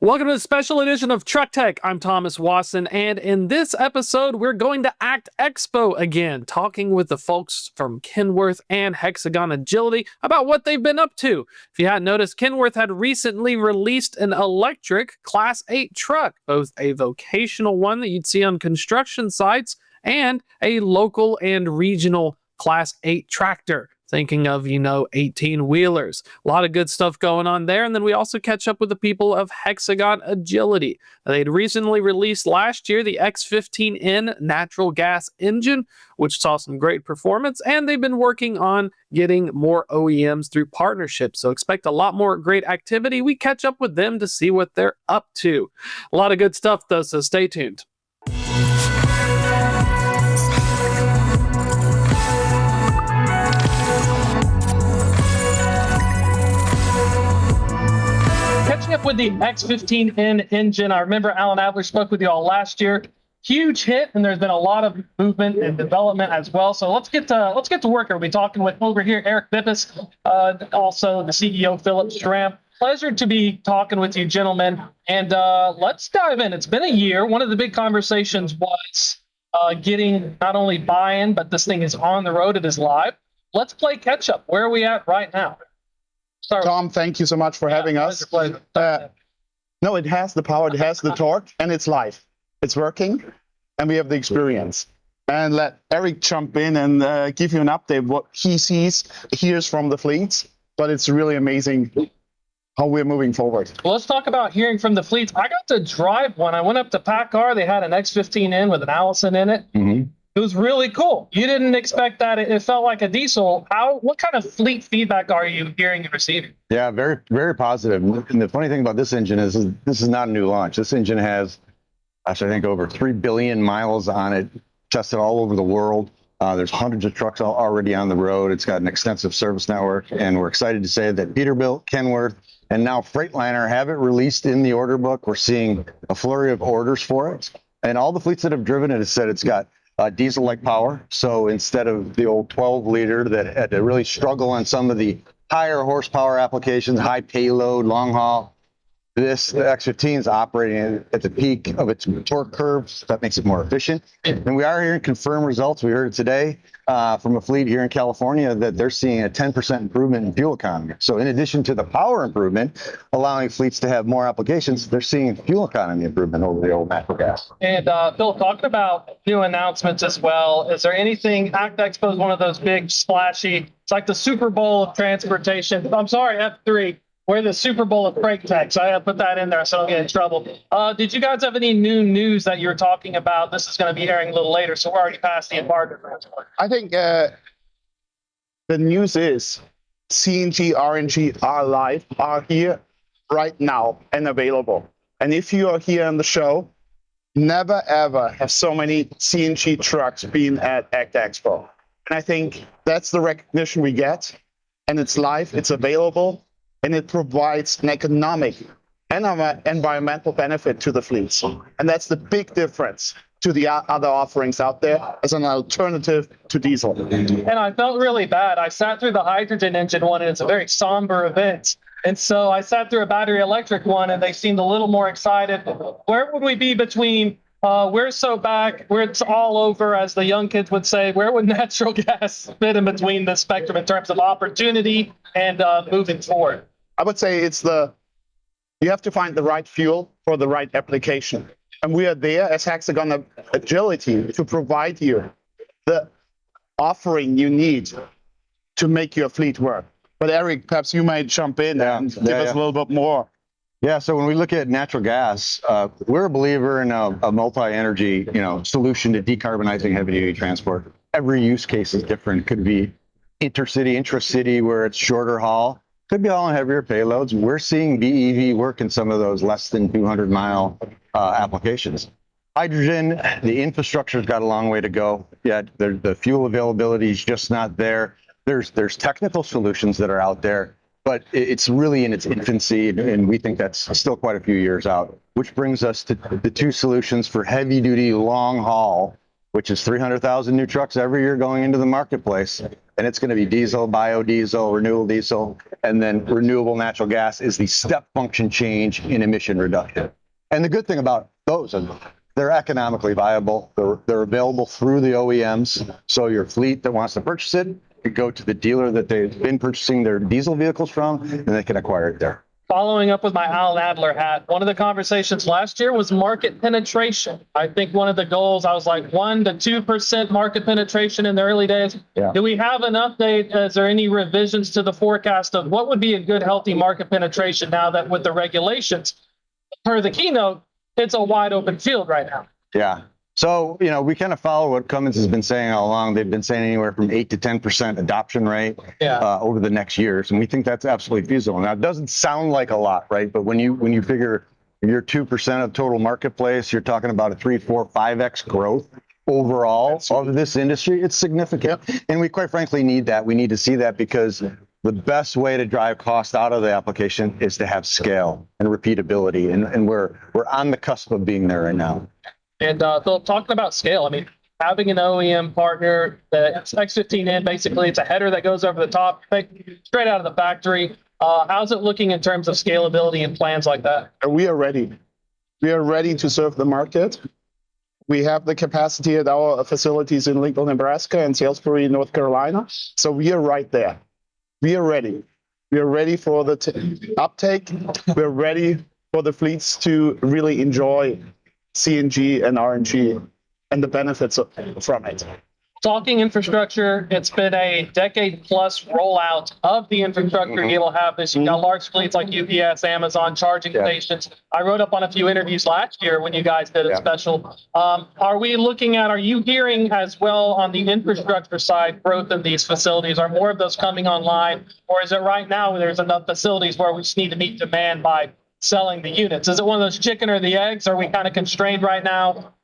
Welcome to the special edition of Truck Tech. I'm Thomas Wasson, and in this episode, we're going to ACT Expo again, talking with the folks from Kenworth and Hexagon Agility about what they've been up to. If you hadn't noticed, Kenworth had recently released an electric Class 8 truck, both a vocational one that you'd see on construction sites and a local and regional Class 8 tractor. Thinking of, 18-wheelers. A lot of good stuff going on there. And then we also catch up with the people of Hexagon Agility. They'd recently released last year the X15N natural gas engine, which saw some great performance. And they've been working on getting more OEMs through partnerships. So expect a lot more great activity. We catch up with them to see what they're up to. A lot of good stuff, though, so stay tuned. Up with the X15N engine. I remember Alan Adler spoke with you all last year. Huge hit, and there's been a lot of movement and development as well. So let's get to work. We'll be talking with over here Eric Bippus, also the CEO Philip Stramp. Pleasure to be talking with you, gentlemen. And let's dive in. It's been a year. One of the big conversations was getting not only buy-in, but this thing is on the road. It is live. Let's play catch up. Where are we at right now? Tom, thank you so much for having us. No, it has the power, it has the torque, and it's live. It's working, and we have the experience. And let Eric jump in and give you an update what he hears from the fleets. But it's really amazing how we're moving forward. Well, let's talk about hearing from the fleets. I got to drive one. I went up to PACCAR. They had an X15N with an Allison in it. Mm-hmm. It was really cool. You didn't expect that. It felt like a diesel. What kind of fleet feedback are you hearing and receiving? Yeah, very, very positive. And the funny thing about this engine is this is not a new launch. This engine has, I think, over 3 billion miles on it, tested all over the world. There's hundreds of trucks already on the road. It's got an extensive service network, and we're excited to say that Peterbilt, Kenworth, and now Freightliner have it released in the order book. We're seeing a flurry of orders for it, and all the fleets that have driven it have said it's got diesel-like power. So instead of the old 12-liter that had to really struggle on some of the higher horsepower applications, high payload, long haul, the X15 is operating at the peak of its torque curve. That makes it more efficient. And we are hearing confirmed results. We heard it today from a fleet here in California that they're seeing a 10% improvement in fuel economy. So in addition to the power improvement, allowing fleets to have more applications, they're seeing fuel economy improvement over the old natural gas. And Phil, talking about new announcements as well, is there anything, ACT Expo is one of those big splashy, it's like the Super Bowl of transportation. I'm sorry, F3. We're the Super Bowl of freight tech, so I had to put that in there so I don't get in trouble. Did you guys have any new news that you're talking about? This is going to be airing a little later, so we're already past the embargo. I think the news is CNG, RNG are live, are here right now and available. And if you are here on the show, never ever have so many CNG trucks been at ACT Expo. And I think that's the recognition we get. And it's live, it's available. And it provides an economic and environmental benefit to the fleets. And that's the big difference to the other offerings out there as an alternative to diesel. And I felt really bad. I sat through the hydrogen engine one, and it's a very somber event. And so I sat through a battery electric one, and they seemed a little more excited. Where would we be between we're so back, where it's all over, as the young kids would say? Where would natural gas fit in between the spectrum in terms of opportunity and moving forward? I would say you have to find the right fuel for the right application. And we are there as Hexagon Agility to provide you the offering you need to make your fleet work. But Eric, perhaps you might jump in and give us a little bit more. Yeah, so when we look at natural gas, we're a believer in a multi-energy, solution to decarbonizing heavy-duty transport. Every use case is different. Could be intercity, intracity, where it's shorter haul. Could be hauling heavier payloads. We're seeing BEV work in some of those less than 200-mile applications. Hydrogen, the infrastructure's got a long way to go. Yet the fuel availability is just not there. There's technical solutions that are out there, but it's really in its infancy, and we think that's still quite a few years out, which brings us to the two solutions for heavy-duty long haul which is 300,000 new trucks every year going into the marketplace. And it's going to be diesel, biodiesel, renewable diesel, and then renewable natural gas is the step function change in emission reduction. And the good thing about those is they're economically viable. They're available through the OEMs. So your fleet that wants to purchase it can go to the dealer that they've been purchasing their diesel vehicles from, and they can acquire it there. Following up with my Alan Adler hat, one of the conversations last year was market penetration. I think one of the goals, I was like 1 to 2% market penetration in the early days. Yeah. Do we have an update? Is there any revisions to the forecast of what would be a good, healthy market penetration now that with the regulations, per the keynote, it's a wide open field right now? Yeah. So, we kind of follow what Cummins has been saying all along. They've been saying anywhere from 8 to 10% adoption rate over the next years. And we think that's absolutely feasible. Now, it doesn't sound like a lot, right? But when you figure you're 2% of total marketplace, you're talking about a 3, 4, 5x growth overall of this industry. It's significant. And we quite frankly need that. We need to see that because the best way to drive cost out of the application is to have scale and repeatability. And we're on the cusp of being there right now. And Philip, talking about scale, I mean, having an OEM partner, the X15N, basically, it's a header that goes over the top, straight out of the factory. How's it looking in terms of scalability and plans like that? We are ready. We are ready to serve the market. We have the capacity at our facilities in Lincoln, Nebraska, and Salisbury, North Carolina. So we are right there. We are ready. We are ready for the uptake. We're ready for the fleets to really enjoy CNG and RNG and the benefits from it. Talking infrastructure, it's been a decade plus rollout of the infrastructure you'll have this. You've got large fleets like UPS, Amazon, charging stations. I wrote up on a few interviews last year when you guys did a special. Are you hearing as well on the infrastructure side, growth in these facilities? Are more of those coming online? Or is it right now there's enough facilities where we just need to meet demand by selling the units? Is it one of those chicken or the eggs? Are we kind of constrained right now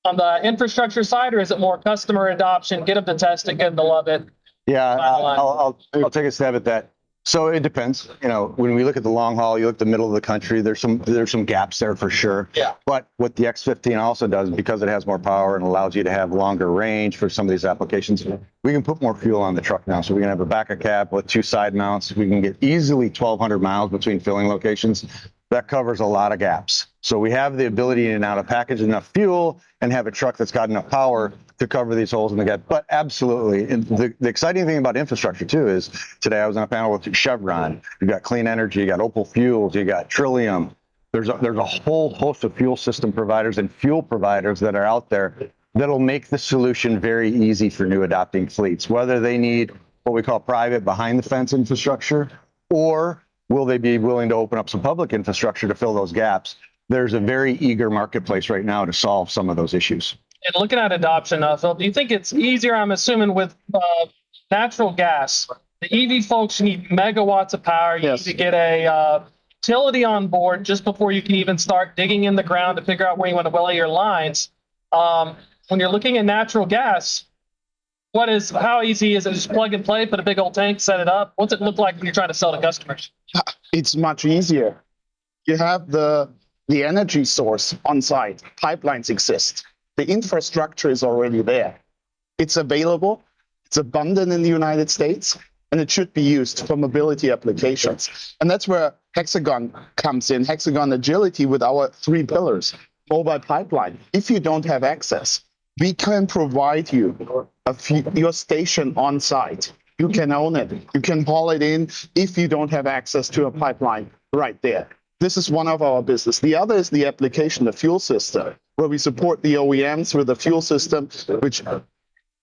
on the infrastructure side, or is it more customer adoption, get them to test it, get them to love it? Yeah, I'll take a stab at that. So it depends. When we look at the long haul, you look at the middle of the country, there's some gaps there for sure. Yeah. But what the X15 also does, because it has more power and allows you to have longer range for some of these applications, we can put more fuel on the truck now. So we can have a backer cab with 2 side mounts. We can get easily 1,200 miles between filling locations. That covers a lot of gaps. So we have the ability now to package enough fuel and have a truck that's got enough power to cover these holes in the gap. But absolutely, and the exciting thing about infrastructure too is today I was on a panel with Chevron. You got clean energy, you got Opal Fuels, you got Trillium. There's a whole host of fuel system providers and fuel providers that are out there that'll make the solution very easy for new adopting fleets, whether they need what we call private behind the fence infrastructure, or will they be willing to open up some public infrastructure to fill those gaps? There's a very eager marketplace right now to solve some of those issues. And looking at adoption, Phil, do you think it's easier, I'm assuming, with natural gas? The EV folks need megawatts of power. You need to get a utility on board just before you can even start digging in the ground to figure out where you want to lay your lines. When you're looking at natural gas, how easy is it? Just plug and play, put a big old tank, set it up? What's it look like when you're trying to sell to customers? It's much easier. You have the energy source on site. Pipelines exist. The infrastructure is already there. It's available. It's abundant in the United States, and it should be used for mobility applications. And that's where Hexagon comes in, Hexagon Agility with our 3 pillars. Mobile pipeline. If you don't have access, we can provide you your station on site. You can own it. You can haul it in if you don't have access to a pipeline right there. This is one of our business. The other is the application, the fuel system, where we support the OEMs with a fuel system which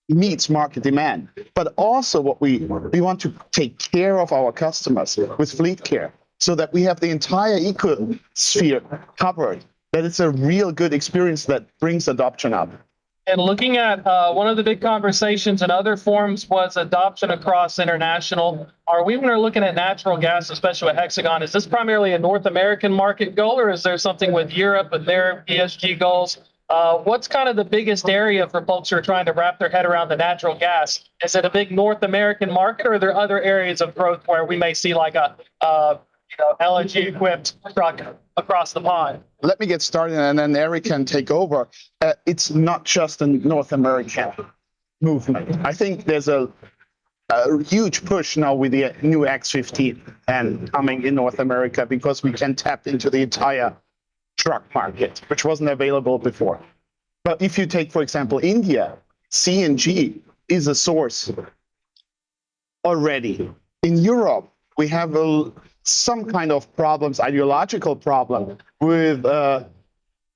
meets market demand. But also what we want to take care of our customers with fleet care so that we have the entire ecosphere covered, that it's a real good experience that brings adoption up. And looking at one of the big conversations in other forums was adoption across international. When we're looking at natural gas, especially with Hexagon, is this primarily a North American market goal, or is there something with Europe and their ESG goals? What's kind of the biggest area for folks who are trying to wrap their head around the natural gas? Is it a big North American market, or are there other areas of growth where we may see like a LNG-equipped truck across the pond. Let me get started, and then Eric can take over. It's not just a North American movement. I think there's a huge push now with the new X15N coming in North America because we can tap into the entire truck market, which wasn't available before. But if you take, for example, India, CNG is a source already. In Europe, we have some kind of problems, ideological problem with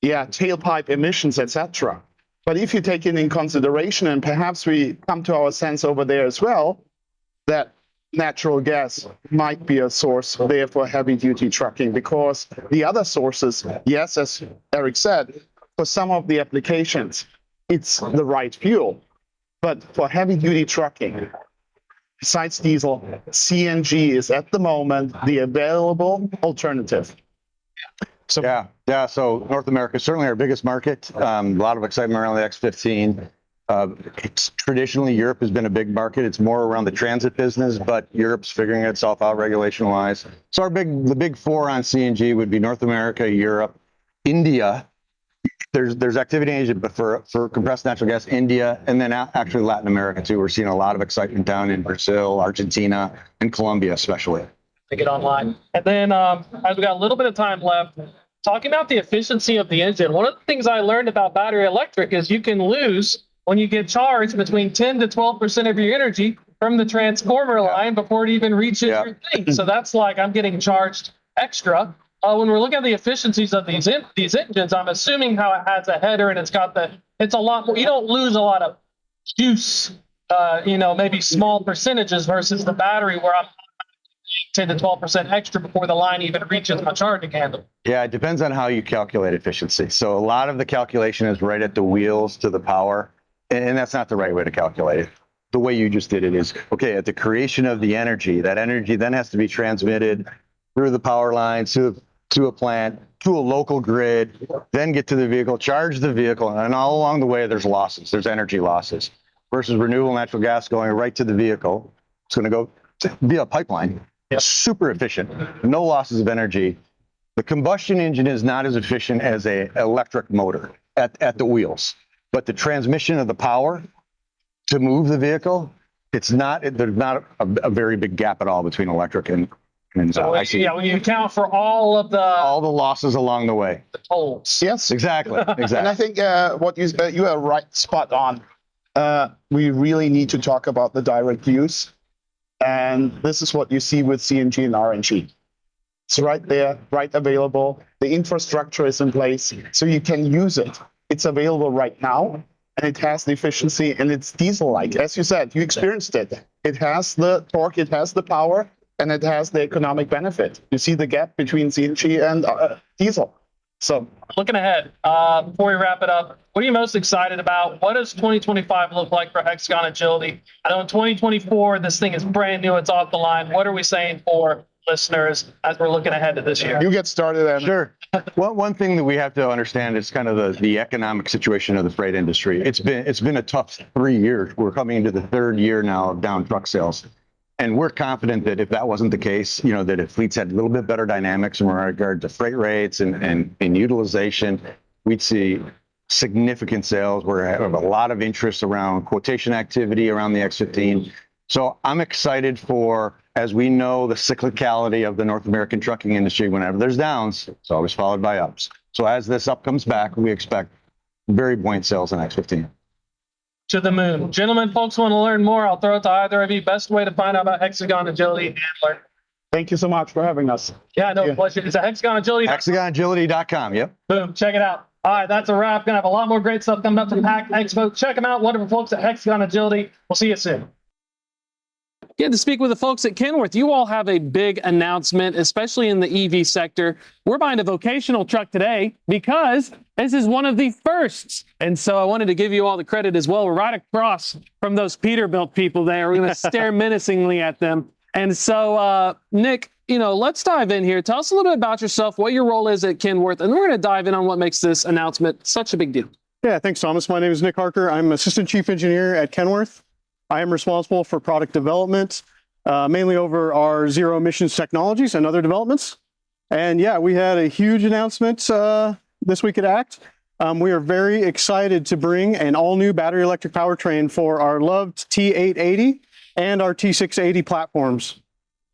tailpipe emissions, etc. But if you take it in consideration, and perhaps we come to our sense over there as well, that natural gas might be a source there for heavy-duty trucking, because the other sources, yes, as Eric said, for some of the applications, it's the right fuel. But for heavy-duty trucking, besides diesel, CNG is at the moment the available alternative. So So North America is certainly our biggest market. A lot of excitement around the X15. It's traditionally, Europe has been a big market. It's more around the transit business, but Europe's figuring itself out regulation-wise. So the big four on CNG would be North America, Europe, India. There's activity in Asia, but for compressed natural gas, India, and then actually Latin America too. We're seeing a lot of excitement down in Brazil, Argentina, and Colombia especially. To get online. And then as we got a little bit of time left, talking about the efficiency of the engine, one of the things I learned about battery electric is you can lose, when you get charged, between 10 to 12% of your energy from the transformer line before it even reaches your thing. So that's like I'm getting charged extra. When we're looking at the efficiencies of these engines, I'm assuming how it has a header and it's a lot more, you don't lose a lot of juice, maybe small percentages versus the battery where I'm 10 to 12% extra before the line even reaches my charging handle. Yeah, it depends on how you calculate efficiency. So a lot of the calculation is right at the wheels to the power, and that's not the right way to calculate it. The way you just did it is, okay, at the creation of the energy, that energy then has to be transmitted through the power lines to a plant, to a local grid, then get to the vehicle, charge the vehicle, and all along the way there's losses, there's energy losses, versus renewable natural gas going right to the vehicle. It's going to go via a pipeline. Super efficient, no losses of energy. The combustion engine is not as efficient as an electric motor at the wheels, but the transmission of the power to move the vehicle, there's not a very big gap at all between electric and so when you account for all the losses along the way. The tolls. Yes, exactly. And I think what you are right, spot on. We really need to talk about the direct use. And this is what you see with CNG and RNG. It's right there, right available. The infrastructure is in place, so you can use it. It's available right now, and it has the efficiency, and it's diesel-like. As you said, you experienced it. It has the torque, it has the power, and it has the economic benefit. You see the gap between CNG and diesel. So, looking ahead, before we wrap it up, what are you most excited about? What does 2025 look like for Hexagon Agility? I know in 2024, this thing is brand new. It's off the line. What are we saying for listeners as we're looking ahead to this year? You get started, Andy. Sure. Well, one thing that we have to understand is kind of the economic situation of the freight industry. It's been a tough 3 years. We're coming into the third year now of down truck sales. And we're confident that if that wasn't the case, that if fleets had a little bit better dynamics in regard to freight rates and utilization, we'd see significant sales. We have a lot of interest around quotation activity around the X15. So I'm excited for, as we know, the cyclicality of the North American trucking industry. Whenever there's downs, it's always followed by ups. So as this up comes back, we expect very buoyant sales in X15. To the moon. Gentlemen, folks want to learn more, I'll throw it to either of you. Best way to find out about Hexagon Agility and learn. Thank you so much for having us. Yeah, no pleasure. It's a Hexagon Agility. HexagonAgility.com, yep. Boom, check it out. All right, that's a wrap. Gonna have a lot more great stuff coming up from ACT Expo. Check them out. Wonderful folks at Hexagon Agility. We'll see you soon. Get to speak with the folks at Kenworth. You all have a big announcement, especially in the EV sector. We're buying a vocational truck today because this is one of the firsts. And so I wanted to give you all the credit as well. We're right across from those Peterbilt people there. We're going to stare menacingly at them. And so, Nick, let's dive in here. Tell us a little bit about yourself, what your role is at Kenworth, and we're going to dive in on what makes this announcement such a big deal. Yeah, thanks, Thomas. My name is Nick Harker. I'm Assistant Chief Engineer at Kenworth. I am responsible for product development, mainly over our zero emissions technologies and other developments. And yeah, we had a huge announcement this week at ACT. We are very excited to bring an all-new battery electric powertrain for our loved T880 and our T680 platforms.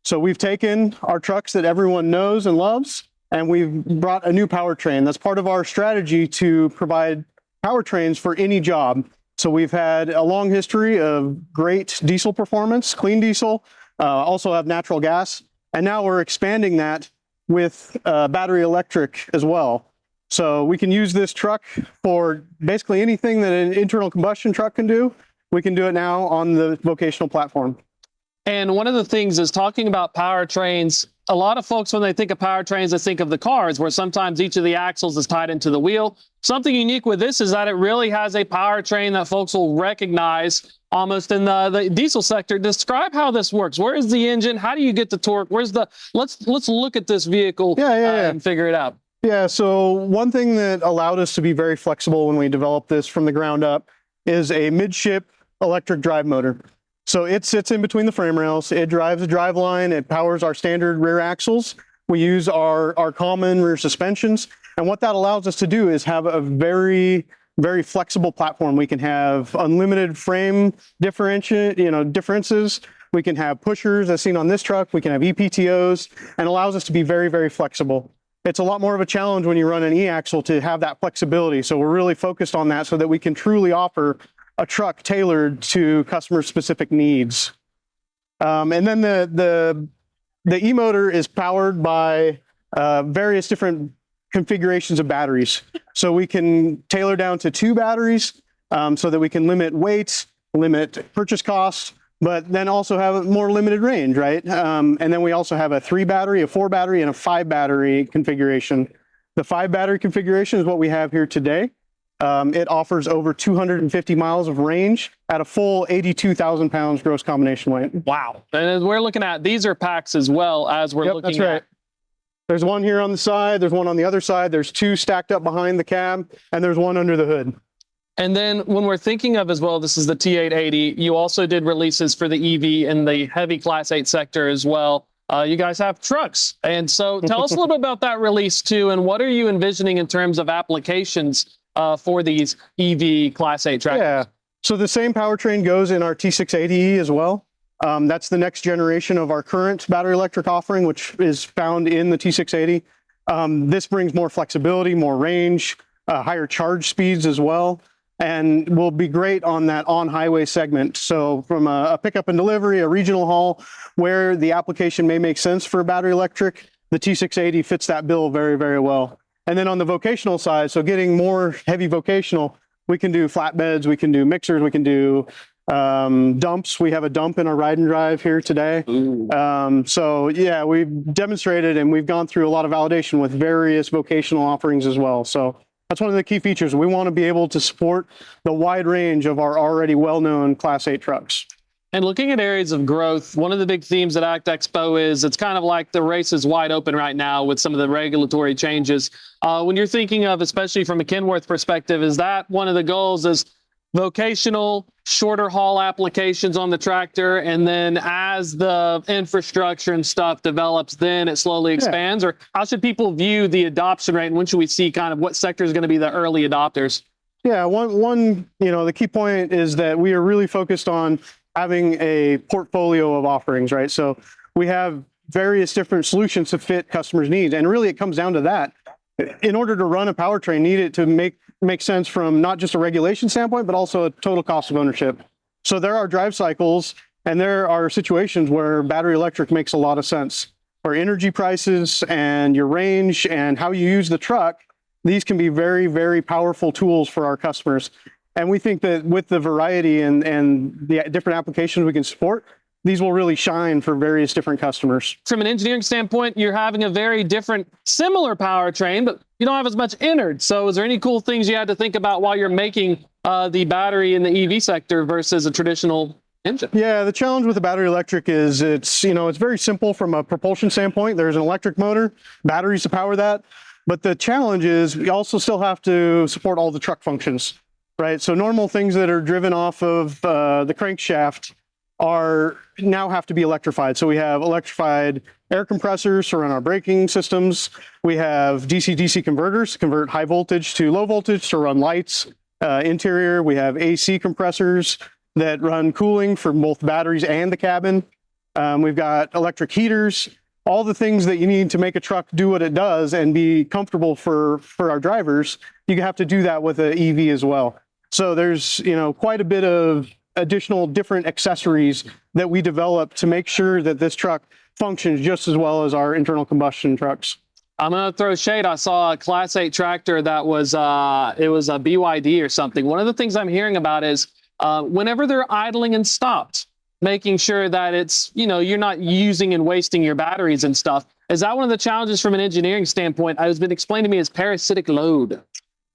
So we've taken our trucks that everyone knows and loves, and we've brought a new powertrain. That's part of our strategy to provide powertrains for any job. So we've had a long history of great diesel performance, clean diesel, also have natural gas, and now we're expanding that with battery electric as well. So we can use this truck for basically anything that an internal combustion truck can do. We can do it now on the vocational platform. And one of the things is talking about powertrains. A lot of folks, when they think of powertrains, they think of the cars, where sometimes each of the axles is tied into the wheel. Something unique with this is that it really has a powertrain that folks will recognize almost in the diesel sector. Describe how this works. Where is the engine? How do you get the torque? Where's the? Let's look at this vehicle and figure it out. Yeah. So one thing that allowed us to be very flexible when we developed this from the ground up is a midship electric drive motor. So it sits in between the frame rails. It drives the drive line. It powers our standard rear axles. We use our common rear suspensions. And what that allows us to do is have a very, very flexible platform. We can have unlimited frame differences. We can have pushers as seen on this truck. We can have EPTOs, and allows us to be very, very flexible. It's a lot more of a challenge when you run an e-axle to have that flexibility. So we're really focused on that so that we can truly offer a truck tailored to customer-specific needs. And then the e-motor is powered by various different configurations of batteries. So we can tailor down to 2 batteries so that we can limit weight, limit purchase costs, but then also have a more limited range, right? And then we also have a 3 battery, a 4 battery, and a 5 battery configuration. The 5 battery configuration is what we have here today. It offers over 250 miles of range at a full 82,000 pounds gross combination weight. Wow. And as we're looking at, these are packs as well as we're looking that's right. at. There's one here on the side, there's one on the other side, there's 2 stacked up behind the cab, and there's one under the hood. And then when we're thinking of as well, this is the T880, you also did releases for the EV in the heavy Class 8 sector as well. You guys have trucks. And so tell us a little bit about that release too, and what are you envisioning in terms of applications for these EV Class 8 tractors? Yeah, so the same powertrain goes in our T680E as well. That's the next generation of our current battery electric offering, which is found in the T680. This brings more flexibility, more range, higher charge speeds as well, and will be great on that on-highway segment. So from a pickup and delivery, a regional haul, where the application may make sense for a battery electric, the T680 fits that bill very, very well. And then on the vocational side, so getting more heavy vocational, we can do flatbeds, we can do mixers, we can do dumps. We have a dump in our ride and drive here today. So yeah, we've demonstrated and we've gone through a lot of validation with various vocational offerings as well. So that's one of the key features. We want to be able to support the wide range of our already well-known Class 8 trucks. And looking at areas of growth, one of the big themes at ACT Expo is it's kind of like the race is wide open right now with some of the regulatory changes. When you're thinking of, especially from a Kenworth perspective, is that one of the goals is vocational, shorter haul applications on the tractor, and then as the infrastructure and stuff develops, then it slowly expands? Or how should people view the adoption rate, and when should we see kind of what sector is going to be the early adopters? Yeah, one, the key point is that we are really focused on having a portfolio of offerings, right? So we have various different solutions to fit customers' needs. And really it comes down to that. In order to run a powertrain, need it to make sense from not just a regulation standpoint, but also a total cost of ownership. So there are drive cycles and there are situations where battery electric makes a lot of sense. For energy prices and your range and how you use the truck, these can be very, very powerful tools for our customers. And we think that with the variety and the different applications we can support, these will really shine for various different customers. From an engineering standpoint, you're having a very different, similar powertrain, but you don't have as much innards. So is there any cool things you had to think about while you're making the battery in the EV sector versus a traditional engine? Yeah, the challenge with the battery electric is it's very simple from a propulsion standpoint. There's an electric motor, batteries to power that. But the challenge is we also still have to support all the truck functions. Right, so normal things that are driven off of the crankshaft are now have to be electrified. So we have electrified air compressors to run our braking systems. We have DC-DC converters to convert high voltage to low voltage to run lights, interior. We have AC compressors that run cooling for both batteries and the cabin. We've got electric heaters, all the things that you need to make a truck do what it does and be comfortable for our drivers. You have to do that with an EV as well. So there's, quite a bit of additional different accessories that we develop to make sure that this truck functions just as well as our internal combustion trucks. I'm going to throw shade. I saw a Class 8 tractor that was, it was a BYD or something. One of the things I'm hearing about is whenever they're idling and stopped, making sure that it's, you're not using and wasting your batteries and stuff. Is that one of the challenges from an engineering standpoint? It's been explained to me as parasitic load.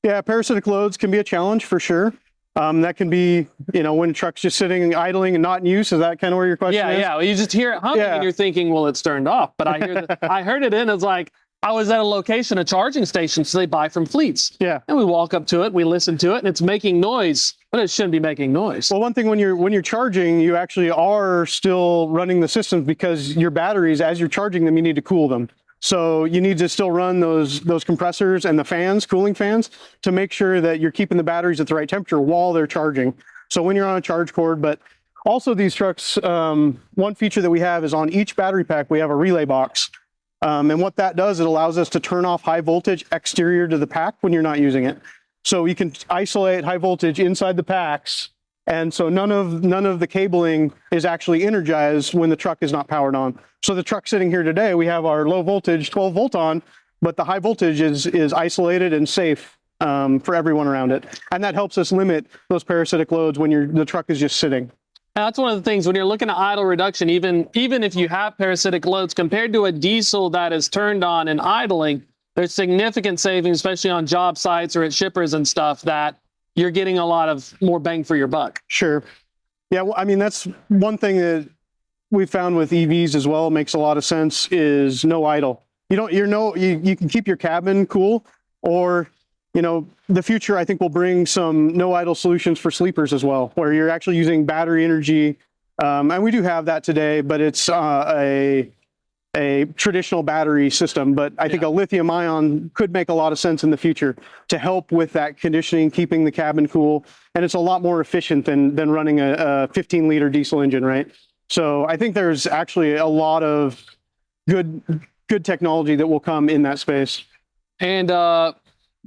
Yeah, parasitic loads can be a challenge for sure. That can be, when a truck's just sitting idling and not in use. Is that kind of where your question is? Yeah. Well, you just hear it humming and you're thinking, well, it's turned off. But I heard it in. It's like, I was at a location, a charging station, so they buy from fleets. Yeah. And we walk up to it, we listen to it, and it's making noise, but it shouldn't be making noise. Well, one thing when you're charging, you actually are still running the systems because your batteries, as you're charging them, you need to cool them. So you need to still run those compressors and the fans, cooling fans, to make sure that you're keeping the batteries at the right temperature while they're charging. So when you're on a charge cord, but also these trucks, one feature that we have is on each battery pack, we have a relay box. And what that does, it allows us to turn off high voltage exterior to the pack when you're not using it. So you can isolate high voltage inside the packs. And so none of the cabling is actually energized when the truck is not powered on. So the truck sitting here today, we have our low voltage 12 volt on, but the high voltage is isolated and safe for everyone around it. And that helps us limit those parasitic loads when the truck is just sitting. Now, that's one of the things when you're looking at idle reduction, even if you have parasitic loads compared to a diesel that is turned on and idling, there's significant savings, especially on job sites or at shippers and stuff, that you're getting a lot of more bang for your buck. Sure. Yeah, well, I mean, that's one thing that we found with EVs as well, makes a lot of sense, is no idle. You can keep your cabin cool, or the future, I think, will bring some no idle solutions for sleepers as well, where you're actually using battery energy. And we do have that today, but it's a traditional battery system. But I think a lithium ion could make a lot of sense in the future to help with that conditioning, keeping the cabin cool. And it's a lot more efficient than running a 15-liter diesel engine, right? So I think there's actually a lot of good technology that will come in that space. And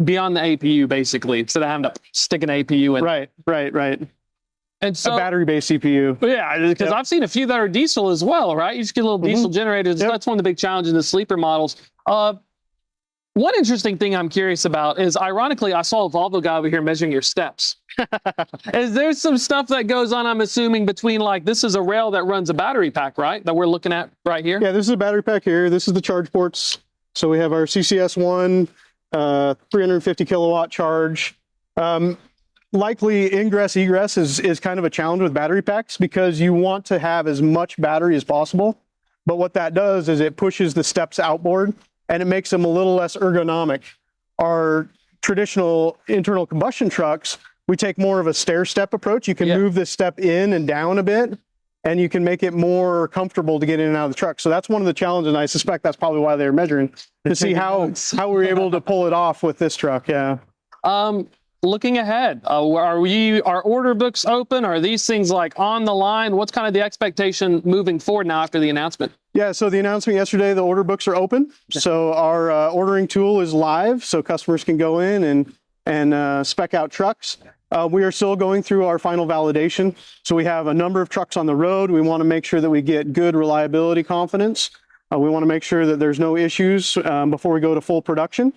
beyond the APU, basically, instead of having to stick an APU in. Right. And so a battery-based CPU. Yeah, because I've seen a few that are diesel as well, right? You just get little diesel generators. That's one of the big challenges in the sleeper models. One interesting thing I'm curious about is, ironically, I saw a Volvo guy over here measuring your steps. Is there some stuff that goes on, I'm assuming, between, like, this is a rail that runs a battery pack, right? That we're looking at right here? Yeah, this is a battery pack here. This is the charge ports. So we have our CCS1, 350 kilowatt charge. Likely ingress egress is kind of a challenge with battery packs because you want to have as much battery as possible. But what that does is it pushes the steps outboard and it makes them a little less ergonomic. Our traditional internal combustion trucks, we take more of a stair step approach. You can move this step in and down a bit, and you can make it more comfortable to get in and out of the truck. So that's one of the challenges, and I suspect that's probably why they're measuring, to see how we're able to pull it off with this truck. Yeah. Looking ahead, are order books open? Are these things like on the line? What's kind of the expectation moving forward now after the announcement? Yeah, so the announcement yesterday, the order books are open. So our ordering tool is live, so customers can go in and spec out trucks. We are still going through our final validation. So we have a number of trucks on the road. We want to make sure that we get good reliability confidence. We want to make sure that there's no issues before we go to full production.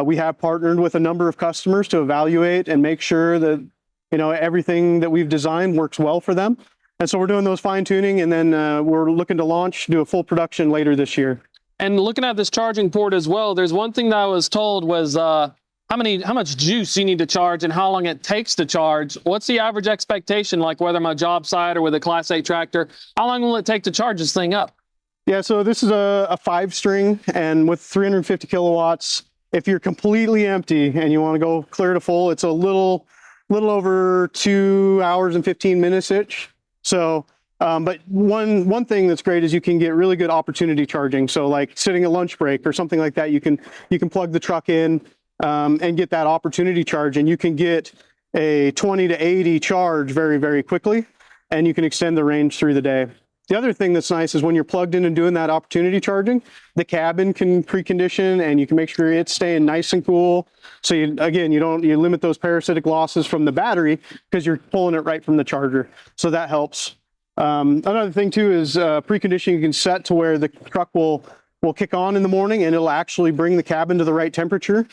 We have partnered with a number of customers to evaluate and make sure that everything that we've designed works well for them. And so we're doing those fine tuning, and then we're looking to do a full production later this year. And looking at this charging port as well, there's one thing that I was told was how much juice you need to charge and how long it takes to charge. What's the average expectation, like whether I'm a job site or with a Class 8 tractor? How long will it take to charge this thing up? Yeah, so this is a 5-string, and with 350 kilowatts, if you're completely empty and you want to go clear to full, it's a little over 2 hours and 15 minutes-ish. So But one thing that's great is you can get really good opportunity charging. So like sitting at lunch break or something like that, you can plug the truck in and get that opportunity charge, and you can get a 20 to 80 charge very, very quickly, and you can extend the range through the day. The other thing that's nice is when you're plugged in and doing that opportunity charging, the cabin can precondition and you can make sure it's staying nice and cool. So you limit those parasitic losses from the battery because you're pulling it right from the charger. So that helps. Another thing too is preconditioning. You can set to where the truck will kick on in the morning and it'll actually bring the cabin to the right temperature.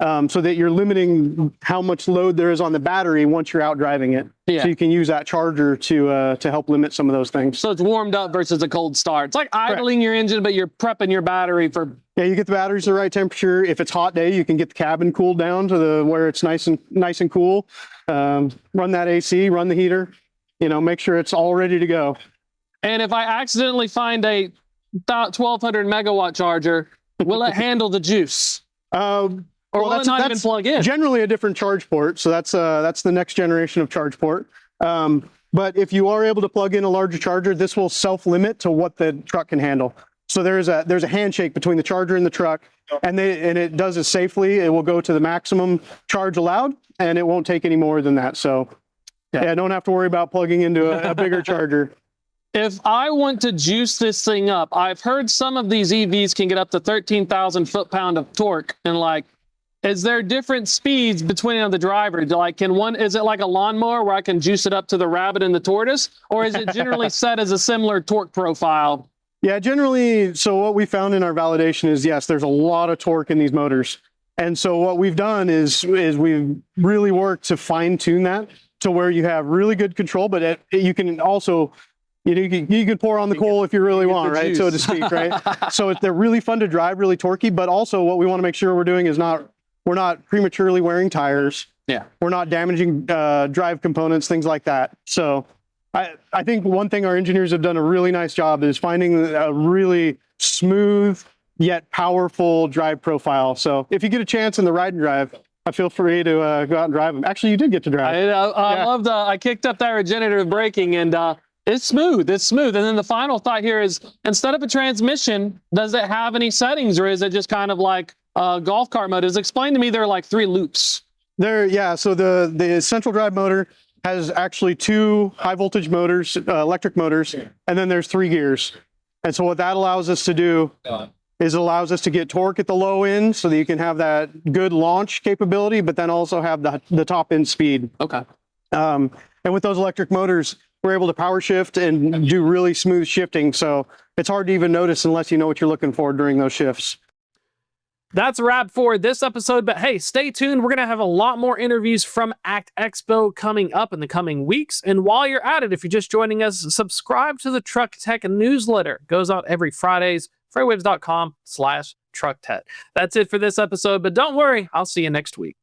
So that you're limiting how much load there is on the battery once you're out driving it. Yeah. So you can use that charger to help limit some of those things. So it's warmed up versus a cold start. It's like idling your engine, but you're prepping your battery for... Yeah, you get the batteries to the right temperature. If it's hot day, you can get the cabin cooled down to where it's nice and cool. Run that AC, run the heater, make sure it's all ready to go. And if I accidentally find a 1200 megawatt charger, will it handle the juice? Or will it not even plug in? Generally a different charge port, so that's the next generation of charge port. But if you are able to plug in a larger charger, this will self-limit to what the truck can handle. So there's a handshake between the charger and the truck, and it does it safely. It will go to the maximum charge allowed, and it won't take any more than that. So yeah, don't have to worry about plugging into a bigger charger. If I want to juice this thing up, I've heard some of these EVs can get up to 13,000 foot-pound of torque, and is there different speeds between the driver? Is it like a lawnmower where I can juice it up to the rabbit and the tortoise? Or is it generally set as a similar torque profile? Yeah, generally, so what we found in our validation is, yes, there's a lot of torque in these motors. And so what we've done is we've really worked to fine tune that to where you have really good control, but you can also, you can pour on the coal if you really want, right? So to speak, right? So they're really fun to drive, really torquey, but also what we want to make sure we're doing is we're not prematurely wearing tires. Yeah. We're not damaging drive components, things like that. So I think one thing our engineers have done a really nice job is finding a really smooth yet powerful drive profile. So if you get a chance in the ride and drive, I feel free to go out and drive them. Actually, you did get to drive. I kicked up that regenerative braking and it's smooth. It's smooth. And then the final thought here is, instead of a transmission, does it have any settings, or is it just kind of like golf cart mode? Explain to me, there are like 3 loops. So the central drive motor has actually 2 high voltage motors, electric motors, and then there's 3 gears. And so what that allows us to do is it allows us to get torque at the low end so that you can have that good launch capability, but then also have the top end speed. Okay. And with those electric motors, we're able to power shift and do really smooth shifting. So it's hard to even notice unless you know what you're looking for during those shifts. That's a wrap for this episode, but hey, stay tuned. We're going to have a lot more interviews from ACT Expo coming up in the coming weeks. And while you're at it, if you're just joining us, subscribe to the Truck Tech newsletter. It goes out every Fridays, freightwaves.com/trucktech. That's it for this episode, but don't worry, I'll see you next week.